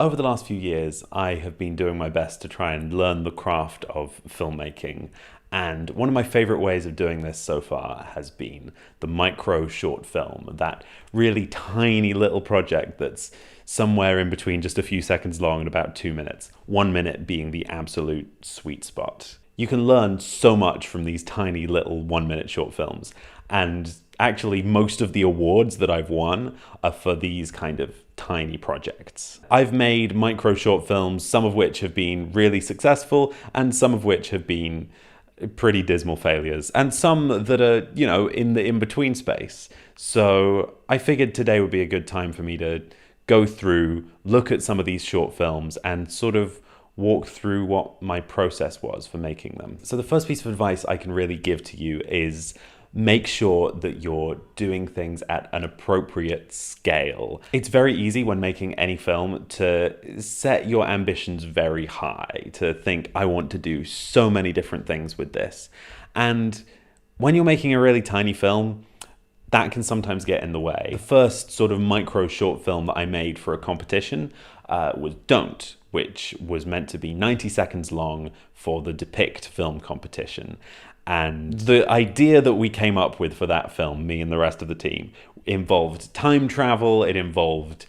Over the last few years, I have been doing my best to try and learn the craft of filmmaking. And one of my favorite ways of doing this so far has been the micro short film, that really tiny little project that's somewhere in between just a few seconds long and about 2 minutes, 1 minute being the absolute sweet spot. You can learn so much from these tiny little 1 minute short films. And actually, most of the awards that I've won are for these kind of tiny projects. I've made micro short films, some of which have been really successful and some of which have been pretty dismal failures, and some that are, in the in-between space. So I figured today would be a good time for me to go through, look at some of these short films and sort of walk through what my process was for making them. So the first piece of advice I can really give to you is make sure that you're doing things at an appropriate scale. It's very easy when making any film to set your ambitions very high, to think, I want to do so many different things with this. And when you're making a really tiny film, that can sometimes get in the way. The first sort of micro short film that I made for a competition was Don't, which was meant to be 90 seconds long for the Depict film competition. And the idea that we came up with for that film, me and the rest of the team, involved time travel. It involved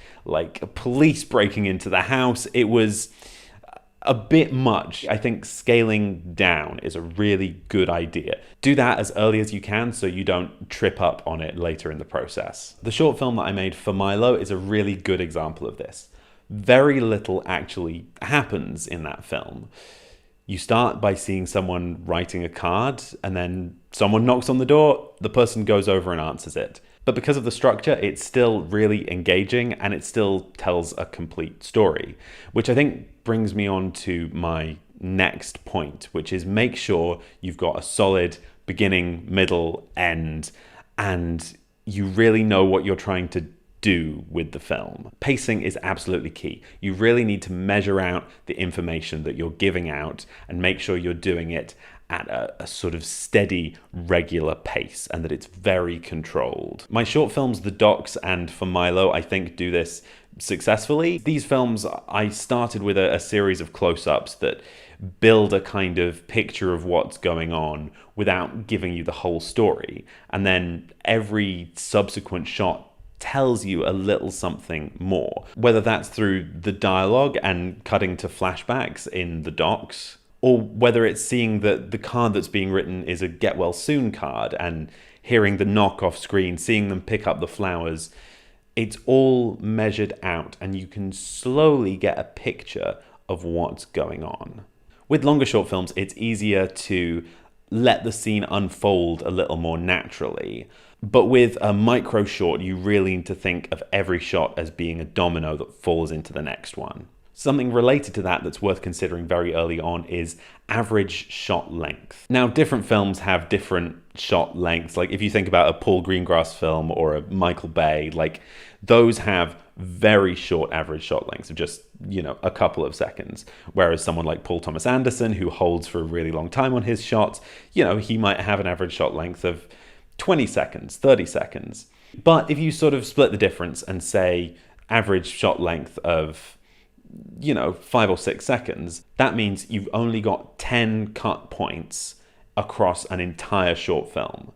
police breaking into the house. It was a bit much. I think scaling down is a really good idea. Do that as early as you can so you don't trip up on it later in the process. The short film that I made for Milo is a really good example of this. Very little actually happens in that film. You start by seeing someone writing a card, and then someone knocks on the door, the person goes over and answers it. But because of the structure, it's still really engaging and it still tells a complete story, which I think brings me on to my next point, which is make sure you've got a solid beginning, middle, end, and you really know what you're trying to do with the film. Pacing is absolutely key. You really need to measure out the information that you're giving out and make sure you're doing it at a sort of steady, regular pace and that it's very controlled. My short films, The Docs and For Milo, I think do this successfully. These films, I started with a series of close-ups that build a kind of picture of what's going on without giving you the whole story. And then every subsequent shot tells you a little something more, whether that's through the dialogue and cutting to flashbacks in the docs, or whether it's seeing that the card that's being written is a get well soon card and hearing the knock off screen, seeing them pick up the flowers. It's all measured out and you can slowly get a picture of what's going on. With longer short films, it's easier to let the scene unfold a little more naturally. But with a micro short, you really need to think of every shot as being a domino that falls into the next one. Something related to that that's worth considering very early on is average shot length. Now, different films have different shot lengths. Like if you think about a Paul Greengrass film or a Michael Bay, those have very short average shot lengths of just, a couple of seconds. Whereas someone like Paul Thomas Anderson, who holds for a really long time on his shots, he might have an average shot length of 20 seconds, 30 seconds. But if you sort of split the difference and say average shot length of, 5 or 6 seconds, that means you've only got 10 cut points across an entire short film.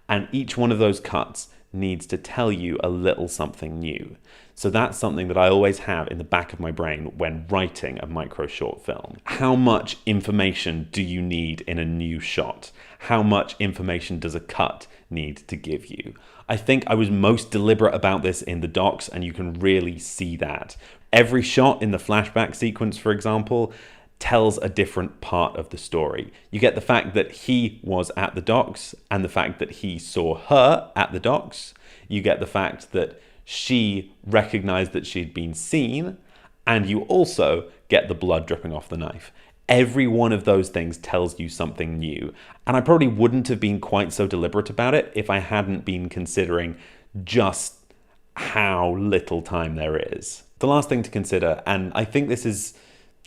And each one of those cuts needs to tell you a little something new. So that's something that I always have in the back of my brain when writing a micro short film. How much information do you need in a new shot? How much information does a cut need to give you? I think I was most deliberate about this in the docs, and you can really see that. Every shot in the flashback sequence, for example, tells a different part of the story. You get the fact that he was at the docks and the fact that he saw her at the docks. You get the fact that she recognized that she'd been seen, and you also get the blood dripping off the knife. Every one of those things tells you something new. And I probably wouldn't have been quite so deliberate about it if I hadn't been considering just how little time there is. The last thing to consider, and I think this is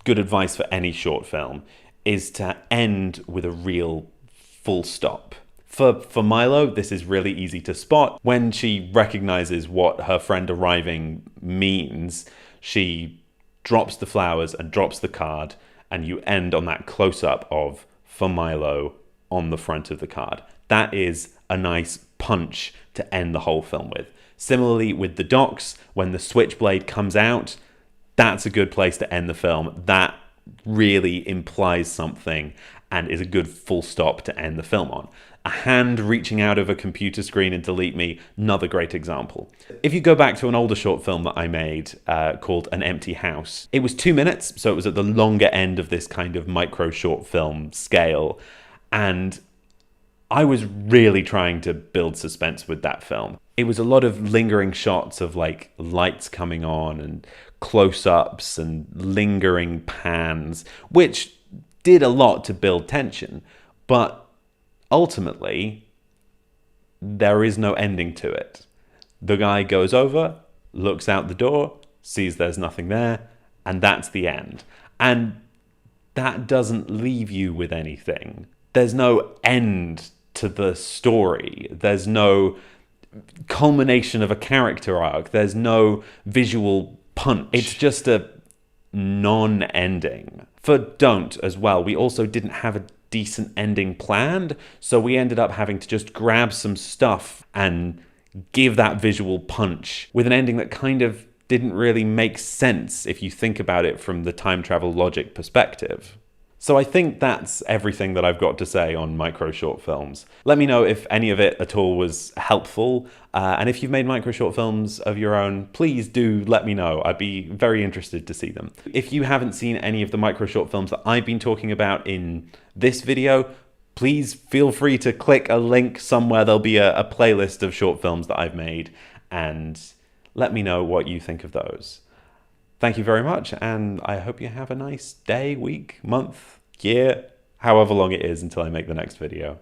good advice for any short film, is to end with a real full stop. For Milo, this is really easy to spot. When she recognizes what her friend arriving means, she drops the flowers and drops the card, and you end on that close-up of "For Milo" on the front of the card. That is a nice punch to end the whole film with. Similarly with the docs, when the switchblade comes out, that's a good place to end the film. That really implies something and is a good full stop to end the film on. A hand reaching out of a computer screen in Delete Me, another great example. If you go back to an older short film that I made called An Empty House, it was 2 minutes, so it was at the longer end of this kind of micro short film scale. And I was really trying to build suspense with that film. It was a lot of lingering shots of like lights coming on and close-ups and lingering pans, which did a lot to build tension. But ultimately, there is no ending to it. The guy goes over, looks out the door, sees there's nothing there, and that's the end. And that doesn't leave you with anything. There's no end to the story. There's no culmination of a character arc. There's no visual punch. It's just a non-ending. For Don't as well, we also didn't have a decent ending planned, so we ended up having to just grab some stuff and give that visual punch with an ending that kind of didn't really make sense if you think about it from the time travel logic perspective. So I think that's everything that I've got to say on micro short films. Let me know if any of it at all was helpful. And if you've made micro short films of your own, please do let me know. I'd be very interested to see them. If you haven't seen any of the micro short films that I've been talking about in this video, please feel free to click a link somewhere. There'll be a playlist of short films that I've made, and let me know what you think of those. Thank you very much, and I hope you have a nice day, week, month, year, however long it is until I make the next video.